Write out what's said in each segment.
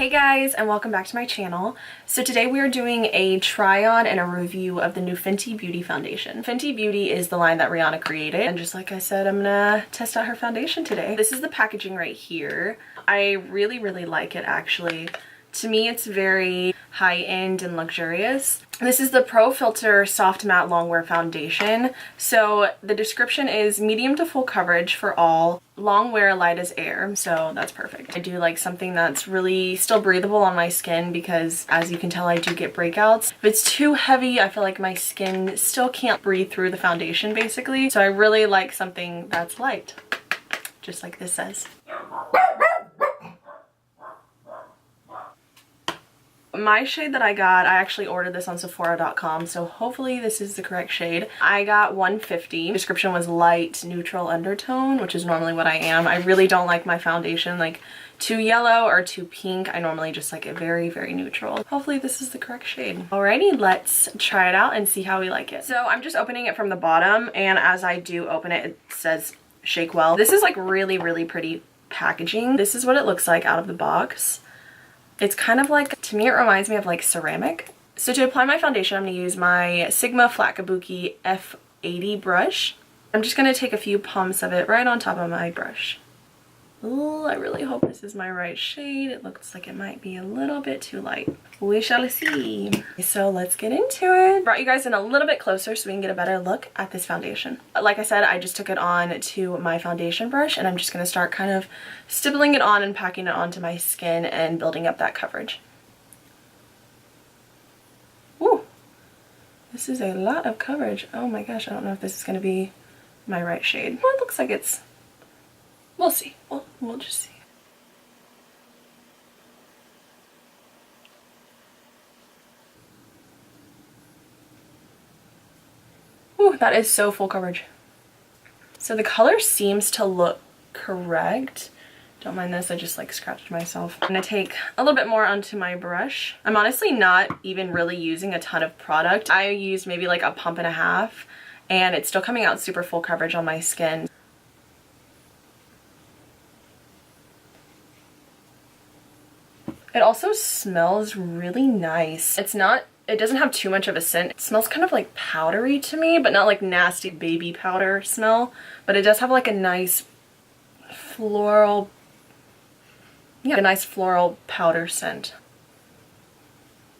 Hey guys, and welcome back to my channel. So today we are doing a try on and a review of the new Fenty Beauty foundation. Fenty Beauty is the line that Rihanna created, and just like I said, I'm gonna test out her foundation today. This is the packaging right here. I really like it actually. To me, it's very high-end and luxurious. This is the Pro Filt'r Soft Matte Longwear Foundation. So the description is medium to full coverage for all, long wear, light as air. So that's perfect. I do like something that's really still breathable on my skin because as you can tell, I do get breakouts. If it's too heavy, I feel like my skin still can't breathe through the foundation basically. So I really like something that's light, just like this says. My shade that I got, I actually ordered this on Sephora.com, so hopefully this is the correct shade. I got 150. Description was light neutral undertone, which is normally what I am. I really don't like my foundation like too yellow or too pink. I normally just like it very neutral. Hopefully this is the correct shade. Alrighty, let's try it out and see how we like it. So I'm just opening it from the bottom, and as I do open it, it says shake well. This is like really pretty packaging. This is what it looks like out of the box. It's kind of like, to me it reminds me of like ceramic. So to apply my foundation, I'm going to use my Sigma Flat Kabuki F80 brush. I'm just going to take a few pumps of it right on top of my brush. Ooh, I really hope this is my right shade. It looks like it might be a little bit too light. We shall see. So let's get into it. Brought you guys in a little bit closer so we can get a better look at this foundation. Like I said, I just took it on to my foundation brush, and I'm just going to start kind of stippling it on and packing it onto my skin and building up that coverage. Ooh, this is a lot of coverage. Oh my gosh, I don't know if this is going to be my right shade. Well, it looks like it's... We'll see. We'll just see. Ooh, that is so full coverage. So the color seems to look correct. Don't mind this, I just like scratched myself. I'm gonna take a little bit more onto my brush. I'm honestly not even really using a ton of product. I used maybe like a pump and a half, and it's still coming out super full coverage on my skin. It also smells really nice. It doesn't have too much of a scent. It smells kind of like powdery to me, but not like nasty baby powder smell. But it does have like a nice floral, a nice floral powder scent.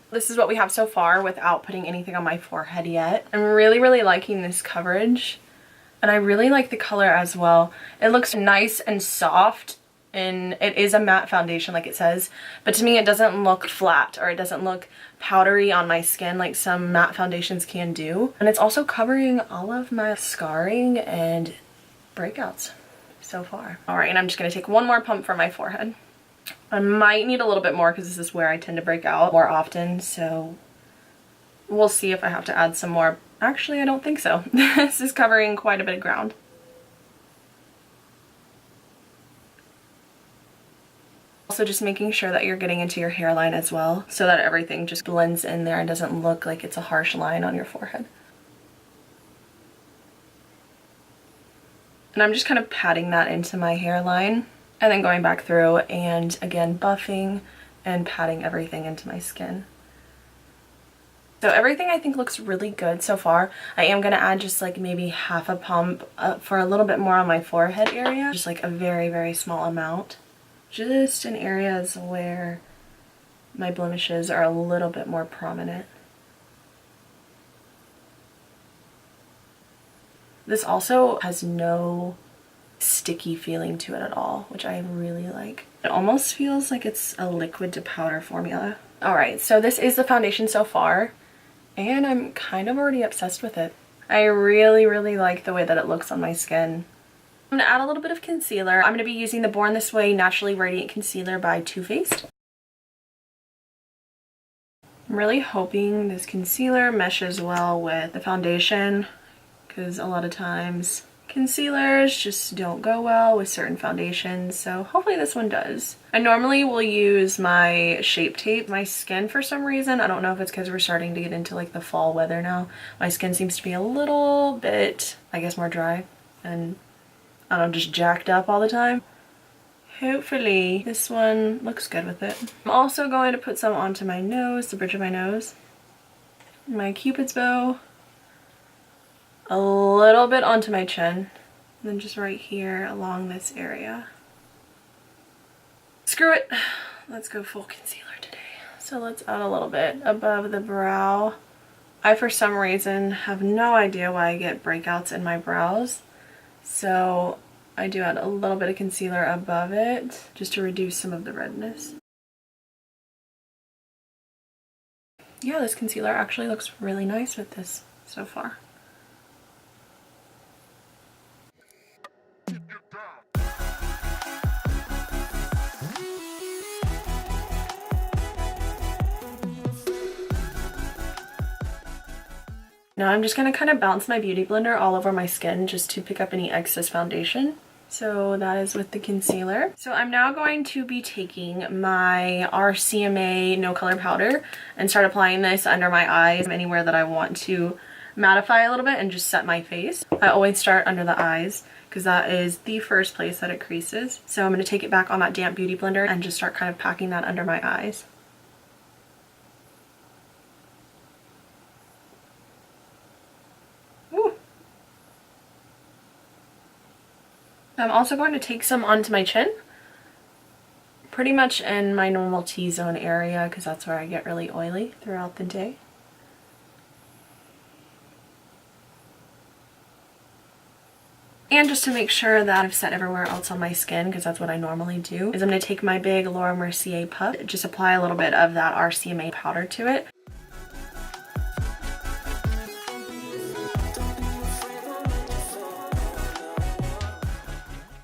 This is what we have so far without putting anything on my forehead yet. I'm really liking this coverage, and I really like the color as well. It looks nice and soft. And it is a matte foundation like it says, but to me it doesn't look flat or it doesn't look powdery on my skin like some matte foundations can do. And it's also covering all of my scarring and breakouts so far. Alright, and I'm just going to take one more pump for my forehead. I might need a little bit more because this is where I tend to break out more often, so we'll see if I have to add some more. Actually, I don't think so. This is covering quite a bit of ground. Also just making sure that you're getting into your hairline as well so that everything just blends in there and doesn't look like it's a harsh line on your forehead. And I'm just kind of patting that into my hairline and then going back through and again buffing and patting everything into my skin. So everything I think looks really good so far. I am going to add just like maybe half a pump for a little bit more on my forehead area. Just like a very small amount. Just in areas where my blemishes are a little bit more prominent. This also has no sticky feeling to it at all, which I really like. It almost feels like it's a liquid to powder formula. Alright, so this is the foundation so far, and I'm kind of already obsessed with it. I really like the way that it looks on my skin. I'm going to add a little bit of concealer. I'm going to be using the Born This Way Naturally Radiant Concealer by Too Faced. I'm really hoping this concealer meshes well with the foundation because a lot of times concealers just don't go well with certain foundations, so hopefully this one does. I normally will use my Shape Tape. My skin, for some reason, I don't know if it's because we're starting to get into like the fall weather now, my skin seems to be a little bit, I guess, more dry and I don't know, just jacked up all the time. hopefully this one looks good with it. I'm also going to put some onto my nose, the bridge of my nose, my cupid's bow, a little bit onto my chin, and then just right here along this area. Screw it, let's go full concealer today. So let's add a little bit above the brow. I, for some reason, have no idea why I get breakouts in my brows, so I do add a little bit of concealer above it just to reduce some of the redness. Yeah, this concealer actually looks really nice with this so far. Now I'm just going to kind of bounce my beauty blender all over my skin just to pick up any excess foundation. So that is with the concealer. So I'm now going to be taking my RCMA No Color Powder and start applying this under my eyes, anywhere that I want to mattify a little bit and just set my face. I always start under the eyes because that is the first place that it creases. So I'm going to take it back on that damp beauty blender and just start kind of packing that under my eyes. I'm also going to take some onto my chin, pretty much in my normal T-zone area because that's where I get really oily throughout the day. And just to make sure that I've set everywhere else on my skin, because that's what I normally do, is I'm going to take my big Laura Mercier puff, just apply a little bit of that RCMA powder to it.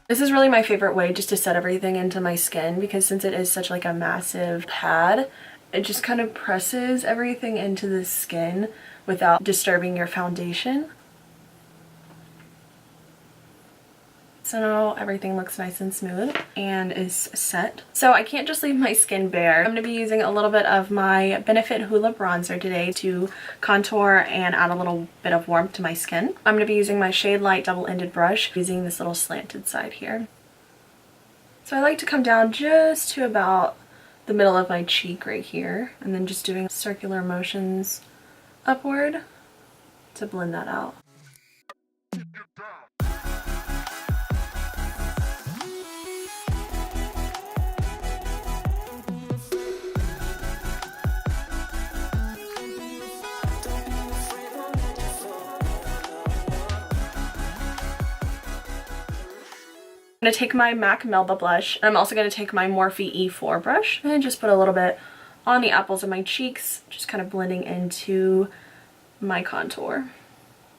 This is really my favorite way just to set everything into my skin, because since it is such like a massive pad, it just kind of presses everything into the skin without disturbing your foundation. So now everything looks nice and smooth and is set. So I can't just leave my skin bare. I'm going to be using a little bit of my Benefit Hoola bronzer today to contour and add a little bit of warmth to my skin. I'm going to be using my Shade Light double-ended brush, using this little slanted side here. So I like to come down just to about the middle of my cheek right here, and then just doing circular motions upward to blend that out. I'm going to take my MAC Melba blush, and I'm also going to take my Morphe E4 brush and just put a little bit on the apples of my cheeks, just kind of blending into my contour.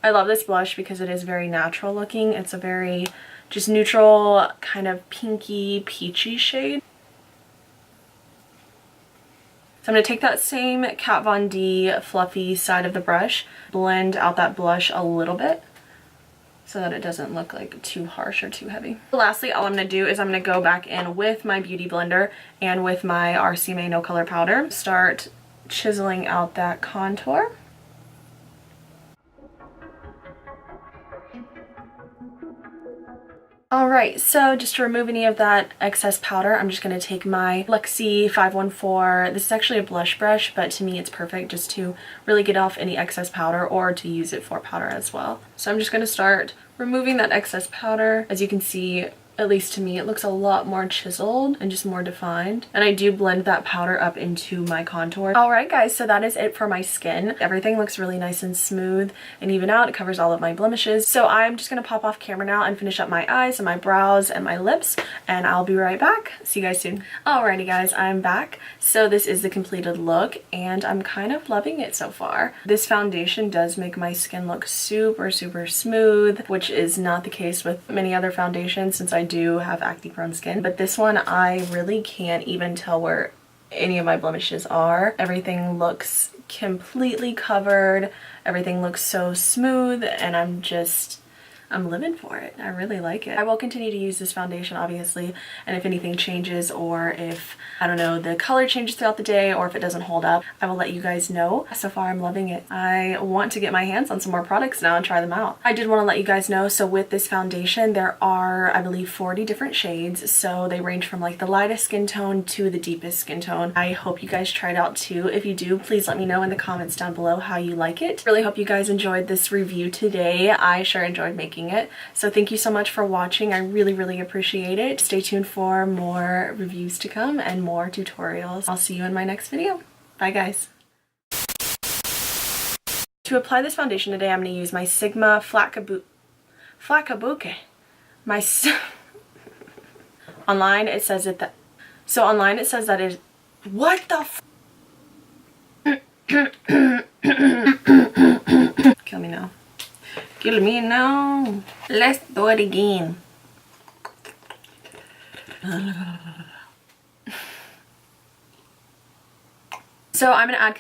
I love this blush because it is very natural looking. It's a very just neutral, kind of pinky, peachy shade. So I'm going to take that same Kat Von D fluffy side of the brush, blend out that blush a little bit, so that it doesn't look like too harsh or too heavy. Lastly, all I'm going to do is I'm going to go back in with my beauty blender and with my RCMA No Color Powder, start chiseling out that contour. Alright, so just to remove any of that excess powder, I'm just going to take my Luxie 514. This is actually a blush brush, but to me it's perfect just to really get off any excess powder, or to use it for powder as well. So I'm just going to start removing that excess powder. As you can see, at least to me, it looks a lot more chiseled and just more defined. And I do blend that powder up into my contour. Alright guys, so that is it for my skin. Everything looks really nice and smooth and even out. It covers all of my blemishes. So I'm just going to pop off camera now and finish up my eyes and my brows and my lips, and I'll be right back. See you guys soon. Alrighty guys, I'm back. So this is the completed look, and I'm kind of loving it so far. This foundation does make my skin look super smooth, which is not the case with many other foundations since I do have acne prone skin, but this one I really can't even tell where any of my blemishes are. Everything looks completely covered, everything looks so smooth, and I'm I'm living for it. I really like it. I will continue to use this foundation, obviously, and if anything changes, or if, I don't know, the color changes throughout the day, or if it doesn't hold up, I will let you guys know. So far, I'm loving it. I want to get my hands on some more products now and try them out. I did want to let you guys know, so with this foundation, there are, I believe, 40 different shades, so they range from like the lightest skin tone to the deepest skin tone. I hope you guys try it out too. If you do, please let me know in the comments down below how you like it. Really hope you guys enjoyed this review today. I sure enjoyed making it. So thank you so much for watching. I really appreciate it. Stay tuned for more reviews to come and more tutorials. I'll see you in my next video. Bye guys. To apply this foundation today, I'm going to use my Sigma Flacabuque. Online it says it that. So online it says that is. What the f? Kill me now. Kill me now. Let's do it again. So I'm gonna add